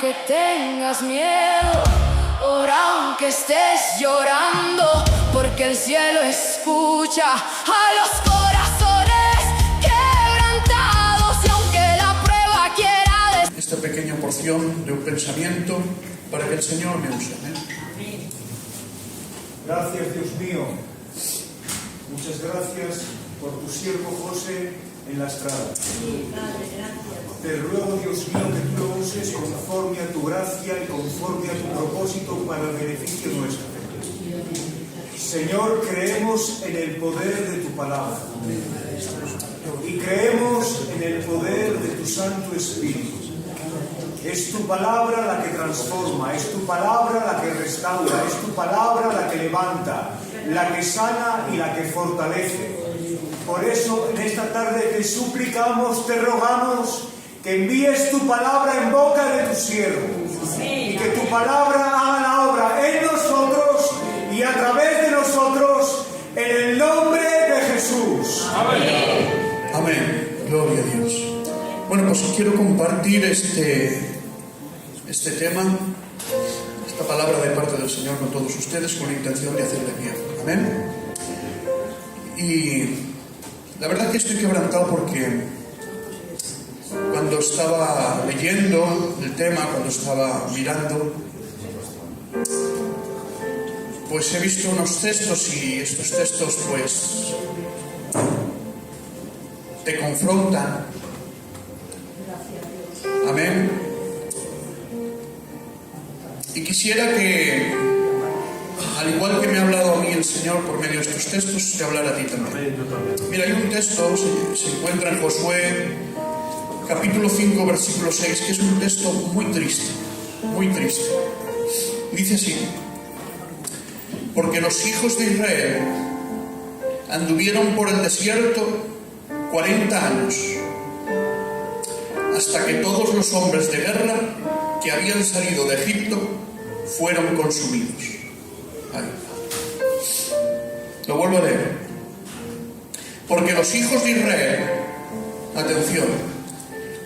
aunque tengas miedo, ora aunque estés llorando, porque el cielo escucha a los corazones quebrantados. Y aunque la prueba quiera esta pequeña porción de un pensamiento para que el Señor me use. Gracias, Dios mío. Muchas gracias por tu siervo José en la estrada. Te ruego, Dios mío, que tú lo uses conforme a tu gracia y conforme a tu propósito para el beneficio nuestro. Señor, creemos en el poder de tu palabra y creemos en el poder de tu Santo Espíritu. Es tu palabra la que transforma, es tu palabra la que restaura, es tu palabra la que levanta, la que sana y la que fortalece. Por eso en esta tarde te suplicamos, te rogamos que envíes tu palabra en boca de tu siervo y que tu palabra haga la obra en nosotros y a través de nosotros, en el nombre de Jesús. Amén. Amén. Gloria a Dios. Bueno, pues quiero compartir este tema, esta palabra de parte del Señor con todos ustedes con la intención de hacerle bien. Amén. Y la verdad que estoy quebrantado porque cuando estaba leyendo el tema, cuando estaba mirando, pues he visto unos textos y estos textos pues te confrontan. Amén. Y quisiera que, al igual que me ha hablado a mí el Señor por medio de estos textos, te hablara a ti también. Mira, hay un texto, se encuentra en Josué, capítulo 5, versículo 6, que es un texto muy triste, muy triste. Dice así: porque los hijos de Israel anduvieron por el desierto 40 años, hasta que todos los hombres de guerra que habían salido de Egipto fueron consumidos. Ahí. Lo vuelvo a leer. Porque los hijos de Israel, atención,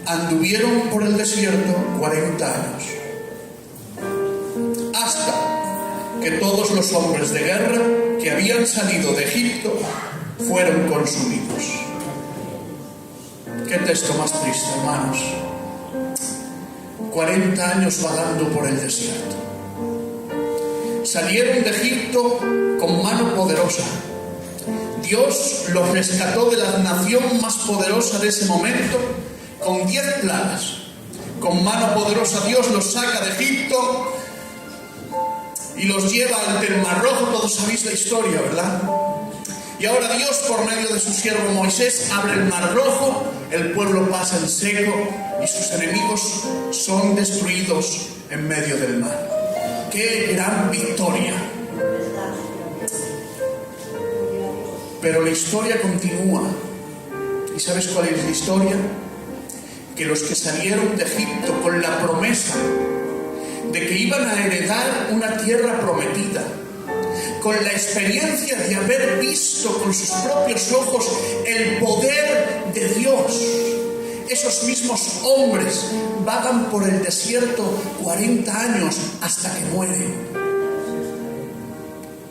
anduvieron por el desierto 40 años, hasta que todos los hombres de guerra que habían salido de Egipto fueron consumidos. Qué texto más triste, hermanos. 40 años vagando por el desierto. Salieron de Egipto con mano poderosa. Dios los rescató de la nación más poderosa de ese momento con 10 plagas. Con mano poderosa Dios los saca de Egipto y los lleva ante el Mar Rojo. Todos sabéis la historia, ¿verdad? Y ahora Dios, por medio de su siervo Moisés, abre el Mar Rojo, el pueblo pasa en seco y sus enemigos son destruidos en medio del mar. ¡Qué gran victoria! Pero la historia continúa. ¿Y sabes cuál es la historia? Que los que salieron de Egipto con la promesa de que iban a heredar una tierra prometida, con la experiencia de haber visto con sus propios ojos el poder de Dios, esos mismos hombres vagan por el desierto 40 años hasta que mueren.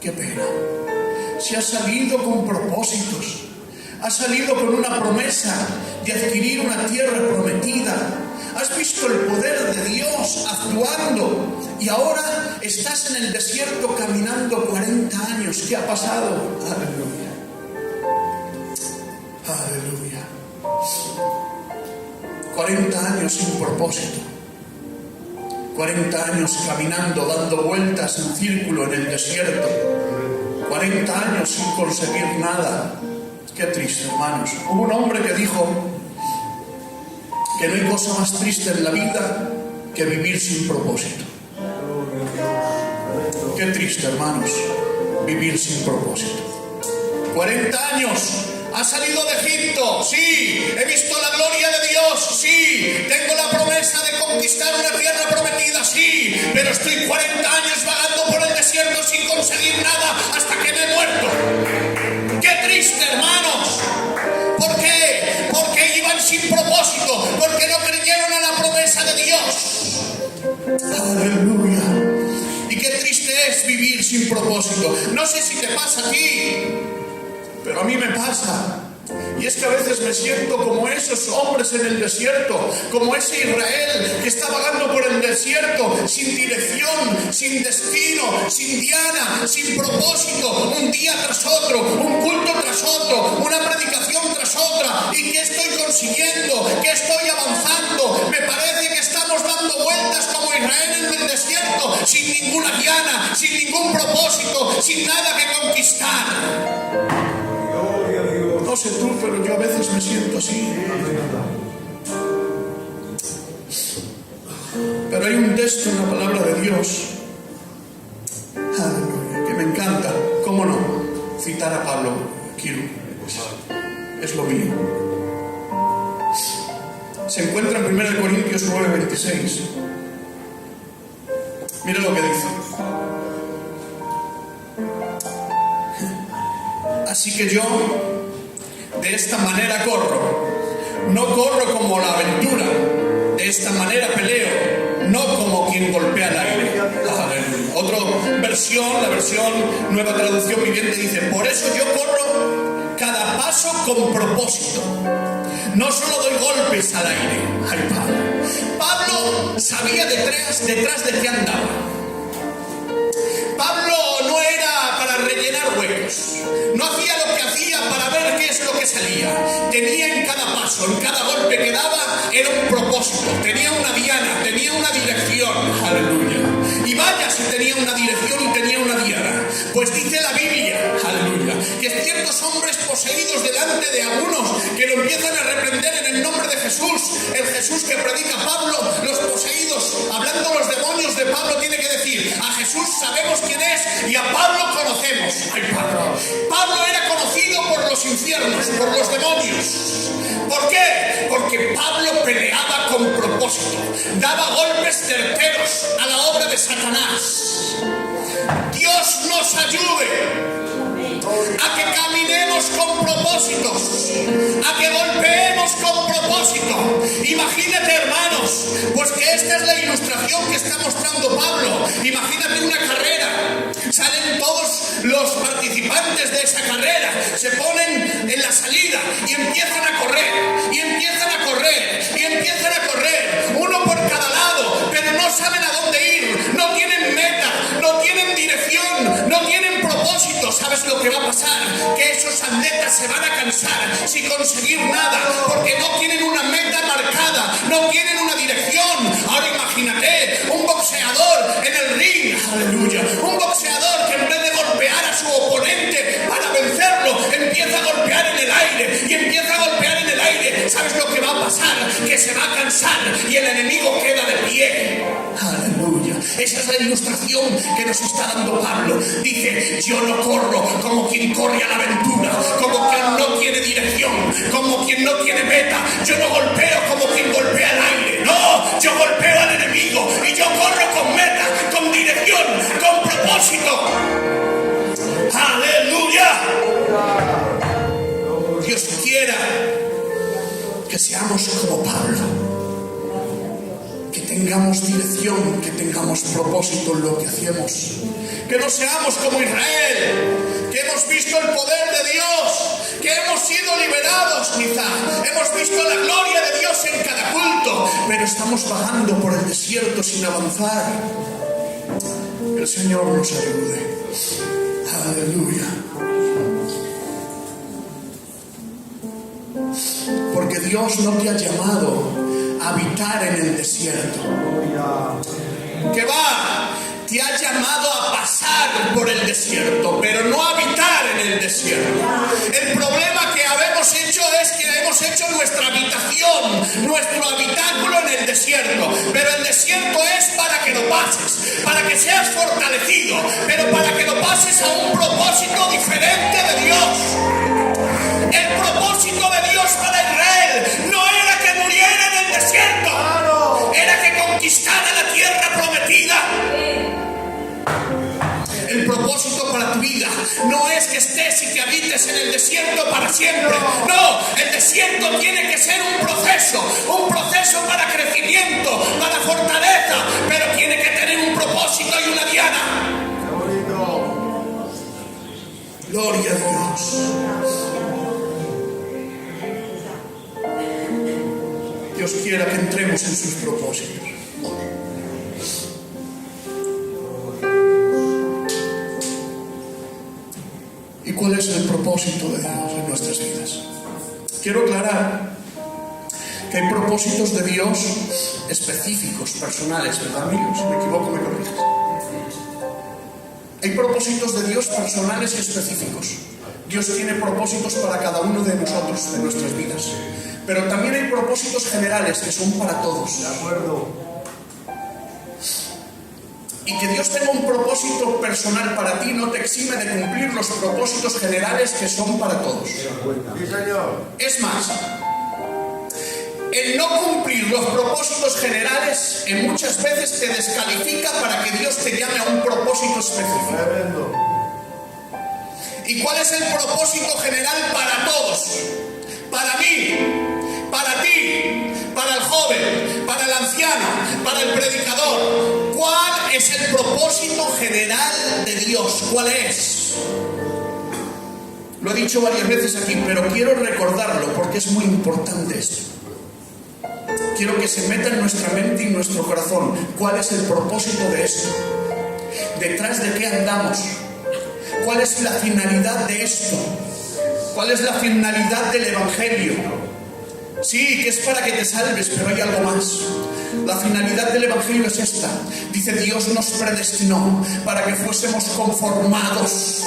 ¡Qué pena! Se ha salido con propósitos, ha salido con una promesa de adquirir una tierra prometida. Has visto el poder de Dios actuando y ahora estás en el desierto caminando 40 años. ¿Qué ha pasado? Aleluya. Aleluya. 40 años sin propósito. 40 años caminando, dando vueltas en círculo en el desierto. 40 años sin conseguir nada. Qué triste, hermanos. Hubo un hombre que dijo que no hay cosa más triste en la vida que vivir sin propósito. Qué triste, hermanos, vivir sin propósito. 40 años, ha salido de Egipto, sí, he visto la gloria de Dios, sí, tengo la promesa de conquistar una tierra prometida, sí, pero estoy 40 años vagando por el desierto sin conseguir nada hasta que me he muerto. Qué triste, hermanos. ¿Por qué? Porque iban sin propósito, porque no creyeron a la promesa de Dios. sin propósito. No sé si te pasa a ti, pero a mí me pasa. Y es que a veces me siento como esos hombres en el desierto, como ese Israel que está vagando por el desierto, sin dirección, sin destino, sin diana, sin propósito, un día tras otro, un culto tras otro, una predicación tras otra. ¿Y qué estoy consiguiendo? ¿Qué estoy avanzando? Me parece que estamos dando vueltas como Israel en el desierto, sin ninguna diana, sin ningún propósito, sin nada que conquistar. No sé tú, pero yo a veces me siento así. Pero hay un texto en la palabra de Dios, aleluya, que me encanta. ¿Cómo no? Citar a Pablo. Quiero. Es lo mío. Se encuentra en 1 Corintios 9:26. Mira lo que dice. Así que yo de esta manera corro, no corro como la aventura, de esta manera peleo, no como quien golpea el aire. Otra versión, la versión Nueva Traducción Viviente, dice: por eso yo corro cada paso con propósito, no solo doy golpes al aire. Ay, Pablo sabía detrás de qué andaba. Pablo no era para rellenar huecos, no hacía lo que hacía para ver qué es lo que salía. Tenía en cada paso, en cada golpe que daba, era un propósito, tenía una diana, tenía una dirección. Aleluya. Y vaya si tenía una dirección y tenía una diana. Pues dice la Biblia, aleluya, que ciertos hombres poseídos delante de algunos que lo empiezan a reprender en el nombre de Jesús, el Jesús que predica Pablo, los poseídos, hablando los demonios de Pablo, tiene que decir: a Jesús sabemos quién es y a Pablo conocemos. Ay, Pablo era conocido por los infiernos, por los demonios. ¿Por qué? Porque Pablo peleaba con propósito, daba golpes certeros a la obra de Satanás. Dios nos ayude a que caminemos con propósitos, a que golpeemos con propósito. Imagínate, hermanos, pues que esta es la ilustración que está mostrando Pablo. Imagínate una carrera, salen todos los participantes de esa carrera, se ponen en la salida y empiezan a correr, y empiezan a correr, y empiezan a correr, uno por cada lado, pero no saben a dónde ir, no tienen meta, no tienen dirección, no tienen propósito. ¿Sabes lo que va a pasar? Que esos atletas se van a cansar sin conseguir nada, porque no tienen una meta marcada, no tienen una dirección. Ahora imagínate un boxeador en el ring, aleluya, un boxeador que en vez de golpear a su oponente para vencerlo, empieza a golpear en el aire y empieza a golpear en el aire. ¿Sabes lo que va a pasar? Que se va a cansar y el enemigo queda de pie. Aleluya. Esa es la ilustración que nos está dando Pablo. Dice: yo no corro como quien corre a la aventura, como quien no tiene dirección, como quien no tiene meta. Yo no golpeo como quien golpea el aire. No, yo golpeo al enemigo y yo corro con meta, con dirección, con propósito. ¡Aleluya! Dios quiera que seamos como Pablo, que tengamos dirección, que tengamos propósito en lo que hacemos, que no seamos como Israel, que hemos visto el poder de Dios, que hemos sido liberados quizá, hemos visto la gloria de Dios en cada culto, pero estamos vagando por el desierto sin avanzar. Que el Señor nos ayude. Aleluya. Porque Dios no te ha llamado a habitar en el desierto. Que va, te ha llamado a pasar por el desierto, pero no a habitar en el desierto. El problema que habemos hecho es que hemos hecho nuestra habitación, nuestro habitáculo en el desierto. Pero el desierto es para que lo pases, para que seas fortalecido, pero para que lo pases a un propósito diferente de Dios. El propósito de Dios para Israel no era que muriera en el desierto, era que conquistara la tierra prometida. El propósito para tu vida no es que estés y que habites en el desierto para siempre. No, el desierto tiene que ser un proceso para crecimiento, para fortaleza, pero tiene que tener un propósito y una diana. ¿Y cuál es el propósito de Dios en nuestras vidas? Quiero aclarar que hay propósitos de Dios específicos, personales, ¿verdad, amigos? Si me equivoco, me corriges. Hay propósitos de Dios personales y específicos. Dios tiene propósitos para cada uno de nosotros, de nuestras vidas. Pero también hay propósitos generales que son para todos. De acuerdo. Y que Dios tenga un propósito personal para ti no te exime de cumplir los propósitos generales que son para todos. Sí, Señor. Es más, el no cumplir los propósitos generales en muchas veces te descalifica para que Dios te llame a un propósito específico. Tremendo. ¿Y cuál es el propósito general para todos? Para mí, para ti, para el joven, para el anciano, para el predicador. ¿Cuál es el propósito general de Dios? ¿Cuál es? Lo he dicho varias veces aquí, pero quiero recordarlo porque es muy importante esto. Quiero que se meta en nuestra mente y en nuestro corazón. ¿Cuál es el propósito de esto? ¿Detrás de qué andamos? ¿Cuál es la finalidad de esto? ¿Cuál es la finalidad del Evangelio? Sí, que es para que te salves, pero hay algo más. La finalidad del Evangelio es esta. Dice, Dios nos predestinó para que fuésemos conformados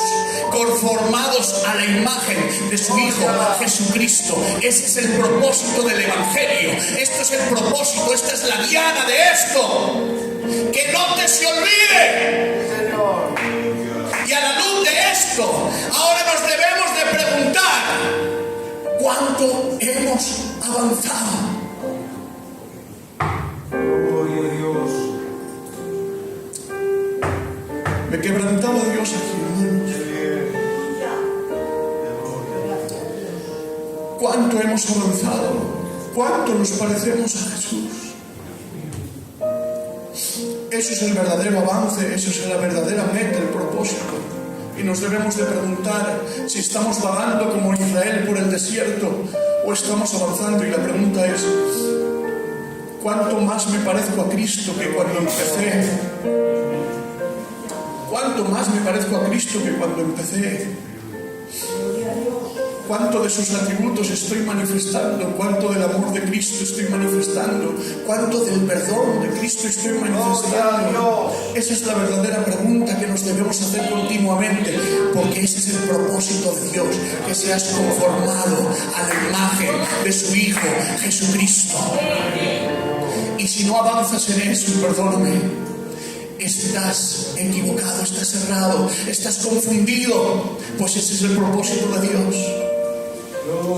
a la imagen de su Hijo Jesucristo. Ese es el propósito del Evangelio. Esto es el propósito, esta es la diana de esto. Que no te se olvide. Y a la luz de esto, ahora nos debemos de preguntar, ¿cuánto hemos avanzado? Gloria a Dios. Me quebrantaba Dios aquí, hermanos. ¿Cuánto hemos avanzado? ¿Cuánto nos parecemos a Jesús? Eso es el verdadero avance, eso es la verdadera meta, el propósito. Y nos debemos de preguntar si estamos vagando como Israel por el desierto o estamos avanzando. Y la pregunta es, ¿cuánto más me parezco a Cristo que cuando empecé? ¿Cuánto más me parezco a Cristo que cuando empecé? ¿Cuánto de sus atributos estoy manifestando? ¿Cuánto del amor de Cristo estoy manifestando? ¿Cuánto del perdón de Cristo estoy manifestando? Esa es la verdadera pregunta que nos debemos hacer continuamente, porque ese es el propósito de Dios, que seas conformado a la imagen de su Hijo Jesucristo. Y si no avanzas en eso, perdóname, estás equivocado, estás errado, estás confundido, pues ese es el propósito de Dios.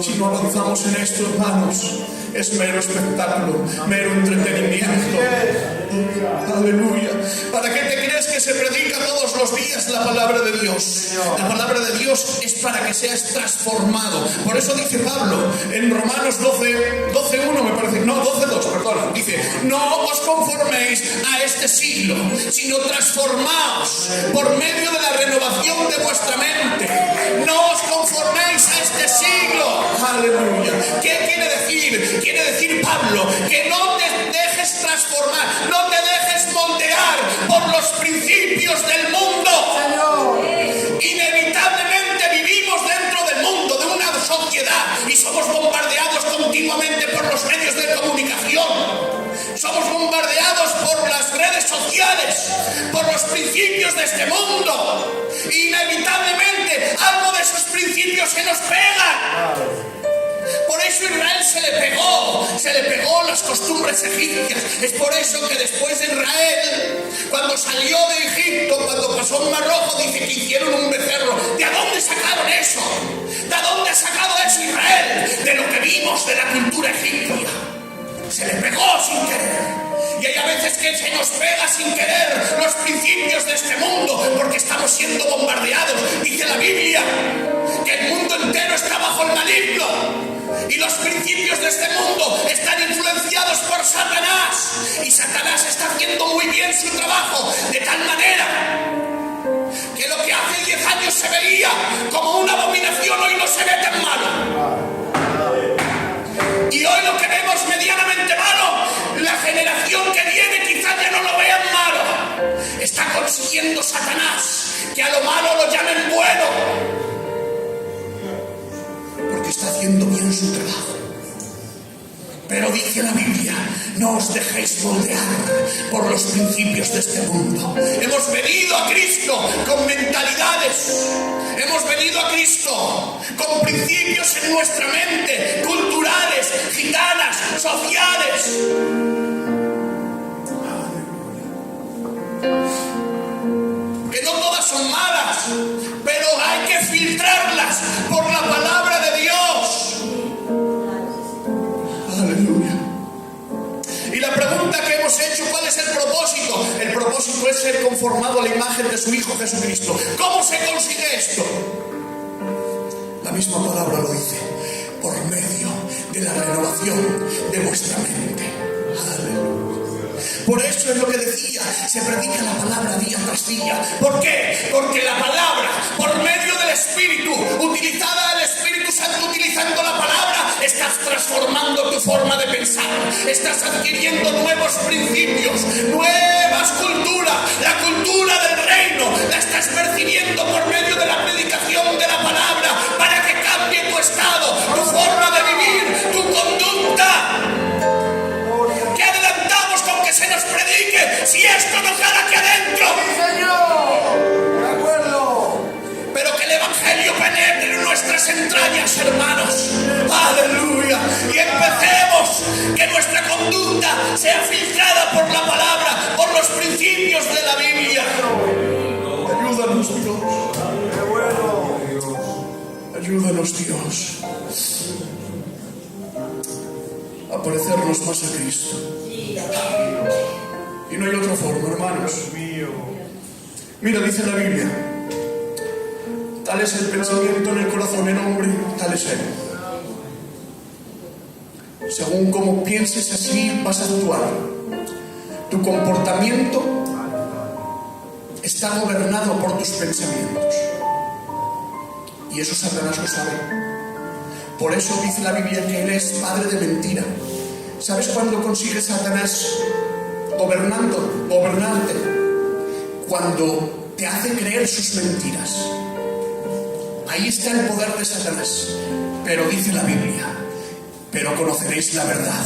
Si no avanzamos en esto, hermanos, es mero espectáculo, mero entretenimiento. Aleluya. ¿Para qué te crees que se predica todos los días la palabra de Dios? La palabra de Dios es para que seas transformado. Por eso dice Pablo en Romanos 12:1 me parece, no, 12:2, perdona, dice, no os conforméis a este siglo, sino transformaos por medio de la renovación de vuestra mente. No os conforméis a este siglo. Aleluya. ¿Qué quiere decir? Quiere decir Pablo que no te dejes transformar, no te dejes moldear por los principios del mundo. Inevitablemente vivimos dentro del mundo, de una sociedad, y somos bombardeados continuamente por los medios de comunicación. Somos bombardeados por las redes sociales, por los principios de este mundo. Inevitablemente algo de esos principios se nos pega. Por eso Israel se le pegó las costumbres egipcias. Es por eso que después de Israel, cuando salió de Egipto, cuando pasó el Mar Rojo, dice que hicieron un becerro. ¿De dónde sacaron eso? ¿De dónde ha sacado eso Israel? De lo que vimos de la cultura egipcia. Se le pegó sin querer. Y hay a veces que se nos pega sin querer los principios de este mundo, porque estamos siendo bombardeados. Dice la Biblia que el mundo entero está bajo el maligno. Y los principios de este mundo están influenciados por Satanás. Y Satanás está haciendo muy bien su trabajo, de tal manera que lo que hace 10 años se veía como una abominación, hoy no se ve tan malo. Y hoy lo que vemos medianamente malo, la generación que viene persiguiendo Satanás, que a lo malo lo llamen bueno, porque está haciendo bien su trabajo. Pero dice la Biblia, no os dejéis moldear por los principios de este mundo. Hemos venido a Cristo con mentalidades, hemos venido a Cristo con principios en nuestra mente, culturales, gitanas, sociales. Que no todas son malas, pero hay que filtrarlas por la palabra de Dios. Aleluya. Y la pregunta que hemos hecho, ¿cuál es el propósito? El propósito es ser conformado a la imagen de su Hijo Jesucristo. ¿Cómo se consigue esto? La misma palabra lo dice, por medio de la renovación de vuestra mente. Aleluya. Por eso es lo que decía, se predica la palabra día tras día. ¿Por qué? Porque la palabra, por medio del Espíritu, utilizada el Espíritu Santo, utilizando la palabra, estás transformando tu forma de pensar, estás adquiriendo nuevos principios, nuevas culturas, la cultura del reino, la estás percibiendo por medio de la predicación de la palabra, para que cambie tu estado, tu forma de vivir, tu conducta. ¿Qué adelantamos con que se nos predique si esto no queda aquí adentro? ¡Sí, Señor! ¡De acuerdo! Pero que el Evangelio penetre en nuestras entrañas, hermanos. ¡Aleluya! Y empecemos, que nuestra conducta sea filtrada por la palabra, por los principios de la Biblia. Ayúdanos, Dios. ¡Qué bueno! Ayúdanos, Dios, a parecernos más a Cristo. Y no hay otra forma, hermanos. Mira, dice la Biblia, tal es el pensamiento en el corazón del hombre, tal es él. Según como pienses, así vas a actuar. Tu comportamiento está gobernado por tus pensamientos. Y eso Satanás lo sabe. Por eso dice la Biblia que él es padre de mentira. ¿Sabes cuándo consigue Satanás gobernarte? Cuando te hace creer sus mentiras. Ahí está el poder de Satanás. Pero dice la Biblia, pero conoceréis la verdad,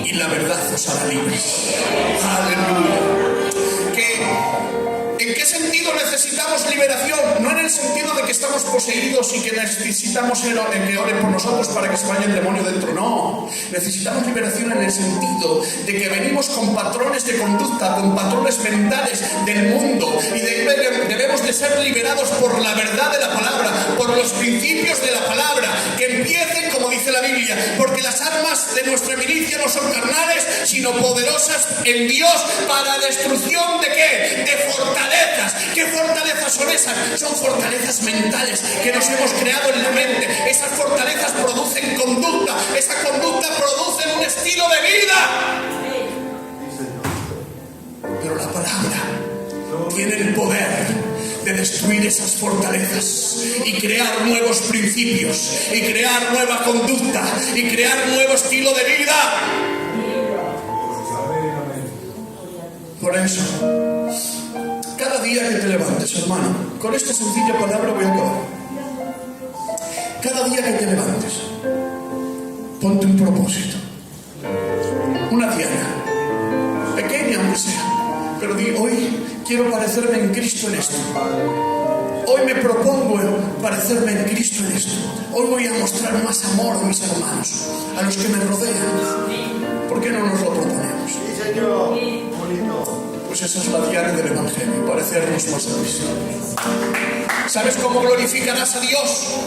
y la verdad os hará libres. Aleluya. ¿En qué sentido necesitamos liberación? No en el sentido de que estamos poseídos y que necesitamos que oren por nosotros para que se vaya el demonio dentro. No, necesitamos liberación en el sentido de que venimos con patrones de conducta, con patrones mentales del mundo, y debemos de ser liberados por la verdad de la palabra, por los principios de la palabra, que empiecen, como dice la Biblia, porque las armas de nuestra milicia no son carnales, sino poderosas en Dios para destrucción ¿de qué? De fortalezas. ¿Qué fortalezas son esas? Son fortalezas mentales que nos hemos creado en la mente. Esas fortalezas producen conducta. Esa conducta produce un estilo de vida. Pero la palabra tiene el poder de destruir esas fortalezas y crear nuevos principios, y crear nueva conducta, y crear nuevo estilo de vida. Por eso, cada día que te levantes, hermano, con esta sencilla palabra voy a acabar. Cada día que te levantes, ponte un propósito, una diana, pequeña aunque sea, pero di, hoy quiero parecerme en Cristo en esto. Hoy me propongo parecerme en Cristo en esto. Hoy voy a mostrar más amor a mis hermanos, a los que me rodean. ¿Por qué no nos lo proponemos? ¡Sí, Señor! Pues esa es la diana del Evangelio, parecernos más a Cristo. ¿Sabes cómo glorificarás a Dios?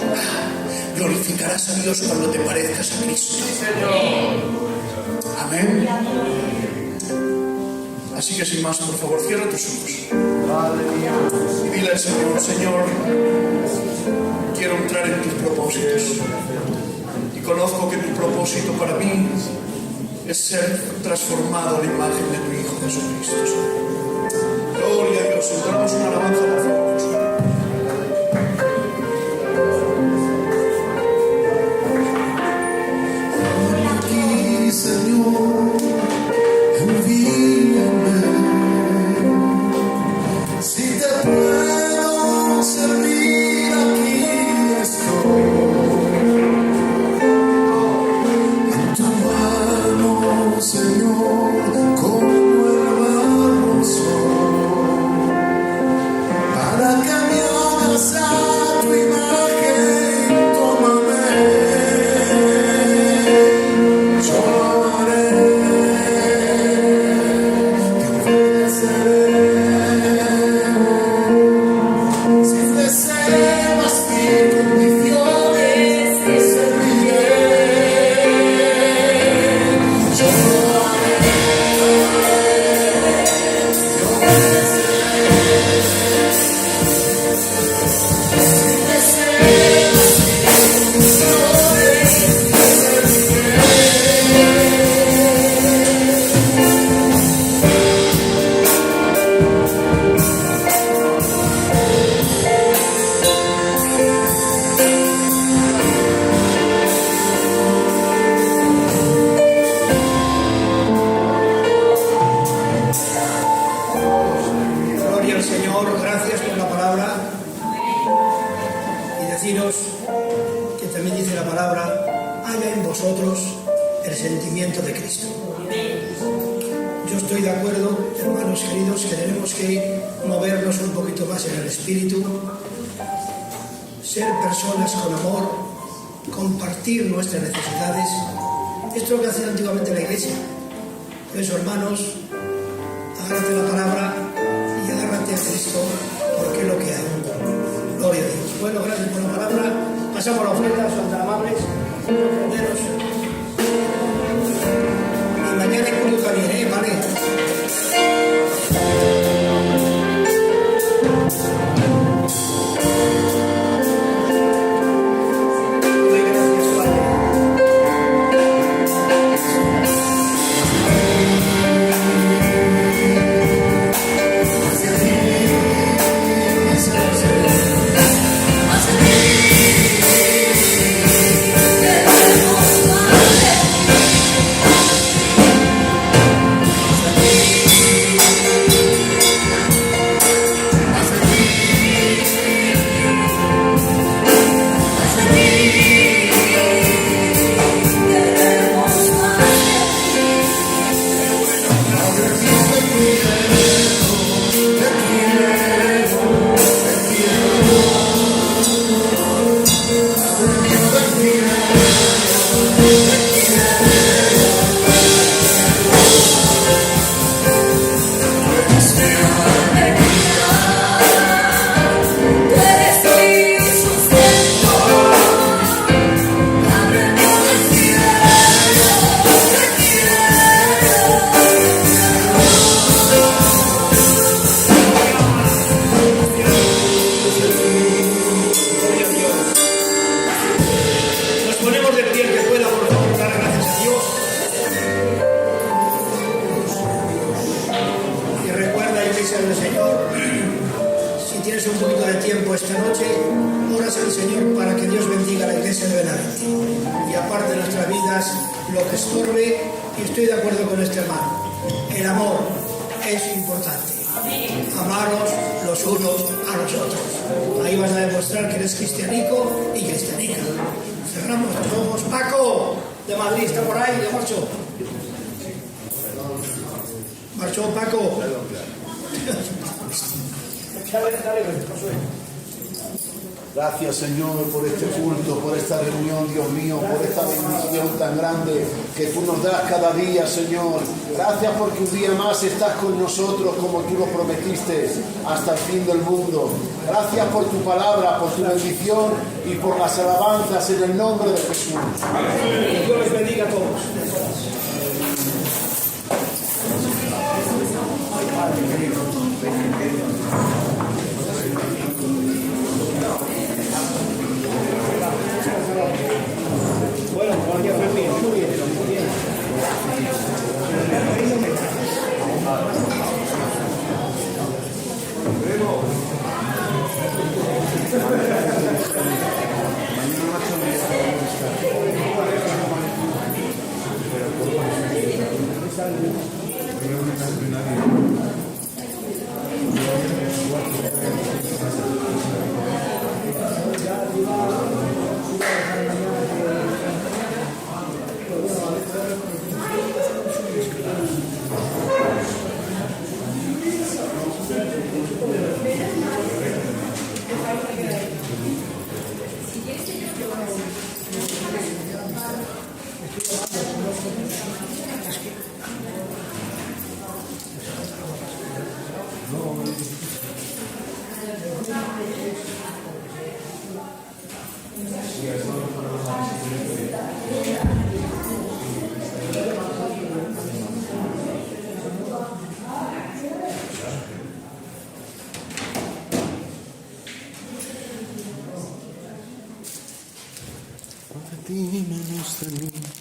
Glorificarás a Dios cuando te parezcas a Cristo. Amén. Así que sin más, por favor, cierra tus ojos. Y dile al Señor, Señor, quiero entrar en tus propósitos. Y conozco que tu propósito para mí es ser transformado a la imagen de tu Hijo Jesucristo. Gloria a Dios. Entramos una alabanza, por favor. Aquí, Señor, envíame. sin reservas ni condiciones, serviré. Gloria al Señor, gracias por la palabra. Y deciros que también dice la palabra, haya en vosotros el sentimiento de Cristo. Yo estoy de acuerdo, hermanos queridos, que tenemos que movernos un poquito más en el espíritu, ser personas con amor, compartir nuestras necesidades. Esto es lo que hacía antiguamente la iglesia. Por eso, hermanos, agárrate la palabra y agárrate a Cristo, porque es lo que hay. Gloria a Dios. Bueno, gracias por la palabra. Pasamos a la ofrenda, son tan amables. Ofrenderos. Y mañana hay culto también, ¿vale? Esta noche, oras al Señor para que Dios bendiga a la iglesia de Benavente y aparte de nuestras vidas lo que estorbe. Y estoy de acuerdo con este hermano, el amor es importante. Amaros los unos a los otros. Ahí vas a demostrar que eres cristianico y cristianica. Cerramos los ojos. Paco de Madrid está por ahí, ya marchó. Marchó Paco. Gracias, Señor, por este culto, por esta reunión, Dios mío, por esta bendición tan grande que tú nos das cada día, Señor. Gracias porque un día más estás con nosotros como tú lo prometiste hasta el fin del mundo. Gracias por tu palabra, por tu bendición y por las alabanzas en el nombre de Jesús. Que Dios les bendiga a todos. Bueno, María Fermín, muy bien, muy bien. Mañana Ti, manos de mí.